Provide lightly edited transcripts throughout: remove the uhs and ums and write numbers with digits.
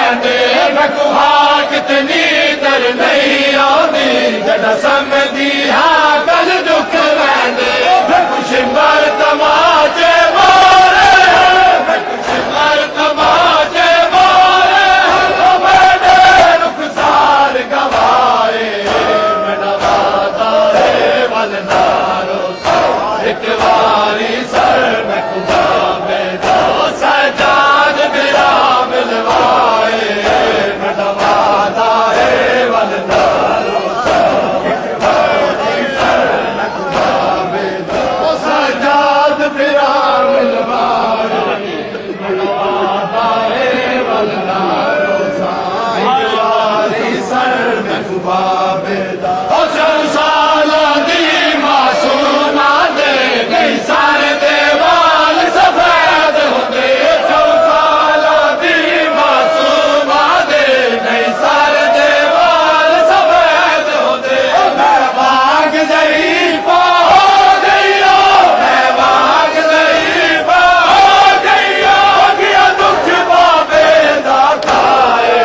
वैंदे नकुहा कितनी दर नहीं आती जड़ा समझी हाँ कल दुख वैंदे कुछ मर तमाचे मारे कुछ मर तमाचे मारे मैंने रुखसार गवाए मेरा वादा है वल नारो एक बारी सर में खुदा में दो सजाद बिरा मिलवाए मेरा वादा है वल नारो एक बारी सर में खुदा में दो सजाद बिरा मिलवाए मेरा वादा है वल नारो एक बारी सर में खुदा में दो साला दी मासूमा दे नहीं सारे देवाल सफेद होते चौसाला दी मासूमा दे नहीं सारे देवाल सफेद होते मैं भाग ज़रीफ़ा हो गई मैं भाग ज़रीफ़ा हो गई गया दुख बाबे दा खाए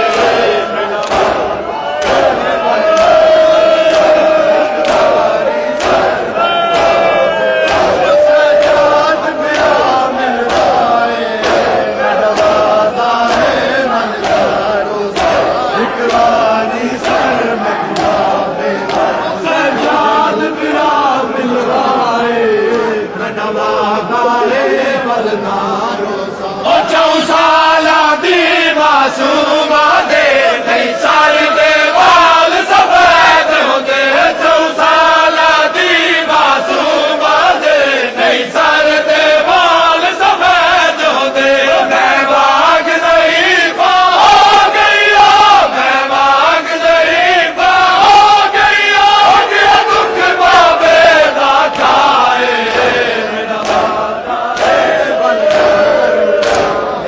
चौसाला दी मासूमा दे नहीं सारे देवाल सफेद होते चौसाला दी मासूमा दे नहीं सारे देवाल सफेद होते मैं भाग ज़रीफ़ा हो गई मैं भाग ज़रीफ़ा हो गई गया दुख बाबे दा खाए मेरा वादा है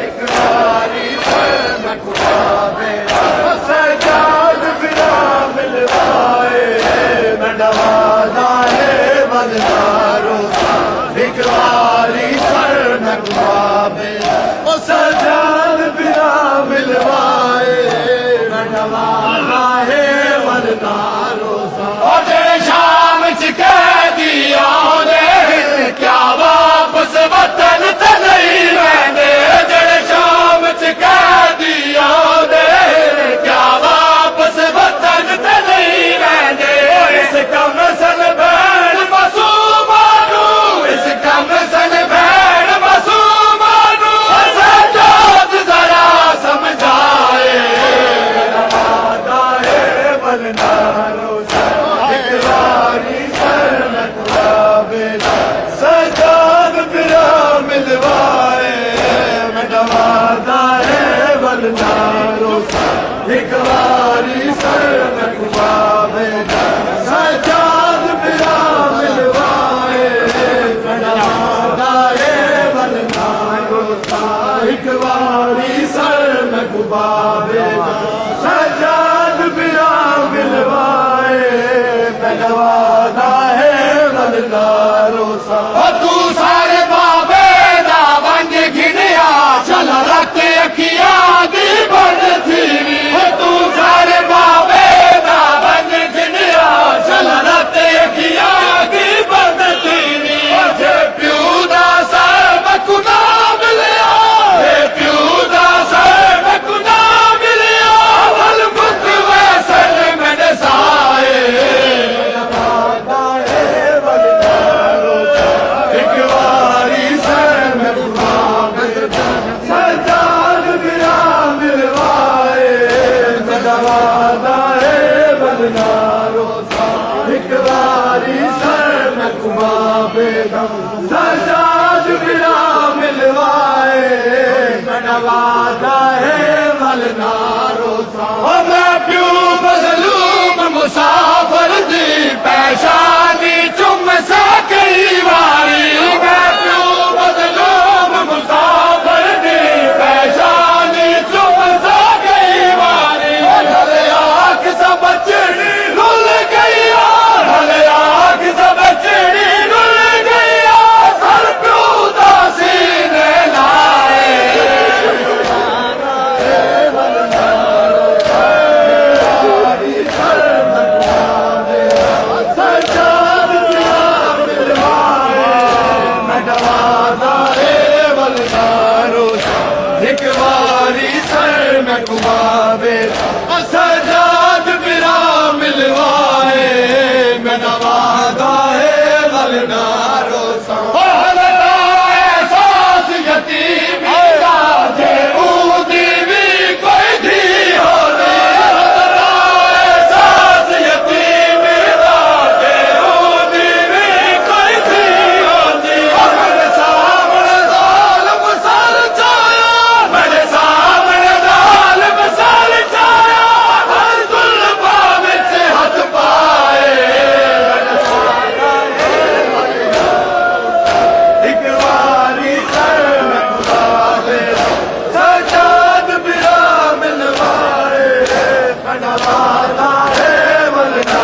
एक बारी सर में खुदा मेरा सजाद बिना मिलवाए मेरा वादा है वल नारो एक बारी सर में खुदा मेरा सजाद बिना मिलवाए मेरा वादा है वल नारो तेरे शाम च कह दिया क्या वापस वतन ते नहीं रहने जेड़े शाम च कह दिया क्या वापस वतन ते नहीं रहने इस कम सन भैन मासूमानू इस कम सन भैन मासूमानू सजाद जरा समझाए मेरा वादा है वल नारो एक बारी सर में खुदा बेला सजाद बिरा मिलवाए मेरा वादा है वल नारो एक बारी सर में खुदा बेला सजाद बिरा मिलवाए मेरा वादा है वल नारो एक बारी सर में खुदा बेला सजाद बिरा मिलवाए मेरा वादा है वल नारो तू सारे बाबे दा वंज गिनिया चल रख अखिया दी बन थी तू सारे बाबे दा वंज गिनिया चल रख अखिया दी बन थी जे प्यू दा सब खुदा मिलिया जे प्यू दा सब खुदा मिलिया वल मुख वैसन मैंने साए एक बारी सर में सजाद बिरा मिलवाए मेरा वादा है वल नारो एक बारी सर में सजाद बिरा मिलवाए मेरा वादा है वल नारो मैं प्यू मज़लूम मुसाफिर दी पेशानी चुम सा कई बारी मैं प्यू मज़लूम मुसाफिर दी पेशानी चुम सा कई बारी भले आँख सा बचड़ी रुल गई भले आँख सा बचड़ी रुल गई सर प्यू दासी ने लाए महबूबे सजाद बिरा मिलवाए मेरा वादा है वलना रोसा एहसास यतीमी का जे ऊदी भी कोई धी होती एहसास यतीमी का जे ऊदी भी कोई धी होती मेरे सामने ज़ालिम सर छाया मेरे सामने ज़ालिम सर छाया हर जुल्फ़ा विच हथ पाए एक वारी सर में खुदा दे सजाद बिरा मिलवाए मेरा वादा है वलना